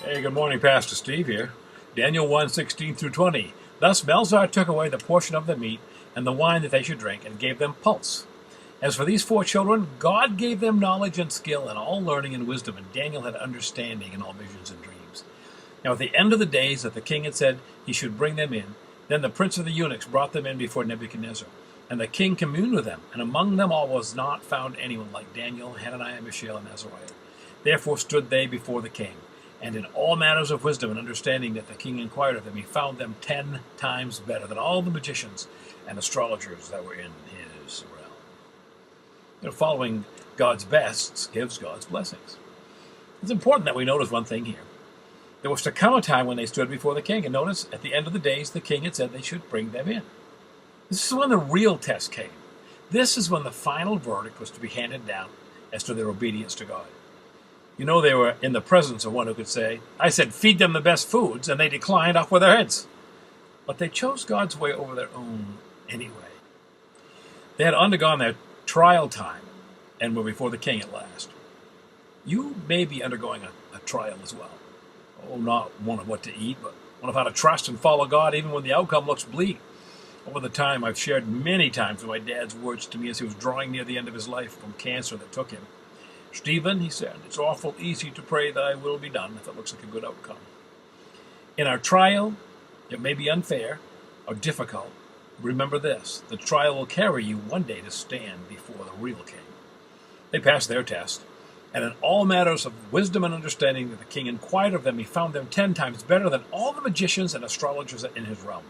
Hey, good morning, Pastor Steve here. Daniel 1:16 through 20. Thus Melzar took away the portion of the meat and the wine that they should drink, and gave them pulse. As for these four children, God gave them knowledge and skill and all learning and wisdom, and Daniel had understanding in all visions and dreams. Now at the end of the days that the king had said he should bring them in, then the prince of the eunuchs brought them in before Nebuchadnezzar. And the king communed with them, and among them all was not found anyone like Daniel, Hananiah, Mishael, and Azariah. Therefore stood they before the king. And in all matters of wisdom and understanding that the king inquired of them, he found them 10 times better than all the magicians and astrologers that were in his realm. Following God's best gives God's blessings. It's important that we notice one thing here. There was to come a time when they stood before the king, and notice at the end of the days the king had said they should bring them in. This is when the real test came. This is when the final verdict was to be handed down as to their obedience to God. You know, they were in the presence of one who could say, I said, feed them the best foods, and they declined off with their heads. But they chose God's way over their own anyway. They had undergone their trial time and were before the king at last. You may be undergoing a trial as well. Oh, not one of what to eat, but one of how to trust and follow God even when the outcome looks bleak. Over the time, I've shared many times with my dad's words to me as he was drawing near the end of his life from cancer that took him. Stephen, he said, it's awful easy to pray thy will be done if it looks like a good outcome. In our trial, it may be unfair or difficult. Remember this, the trial will carry you one day to stand before the real king. They passed their test, and in all matters of wisdom and understanding that the king inquired of them, he found them 10 times better than all the magicians and astrologers in his realm.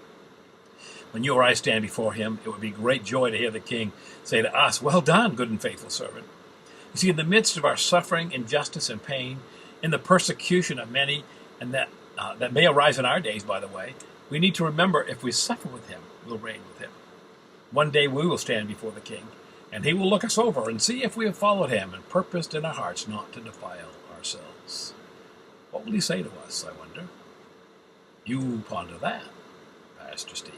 When you or I stand before him, it would be great joy to hear the king say to us, well done, good and faithful servant. You see, in the midst of our suffering, injustice, and pain, in the persecution of many, and that may arise in our days, by the way, we need to remember if we suffer with him, we'll reign with him. One day we will stand before the king, and he will look us over and see if we have followed him and purposed in our hearts not to defile ourselves. What will he say to us, I wonder? You ponder that, Pastor Steve.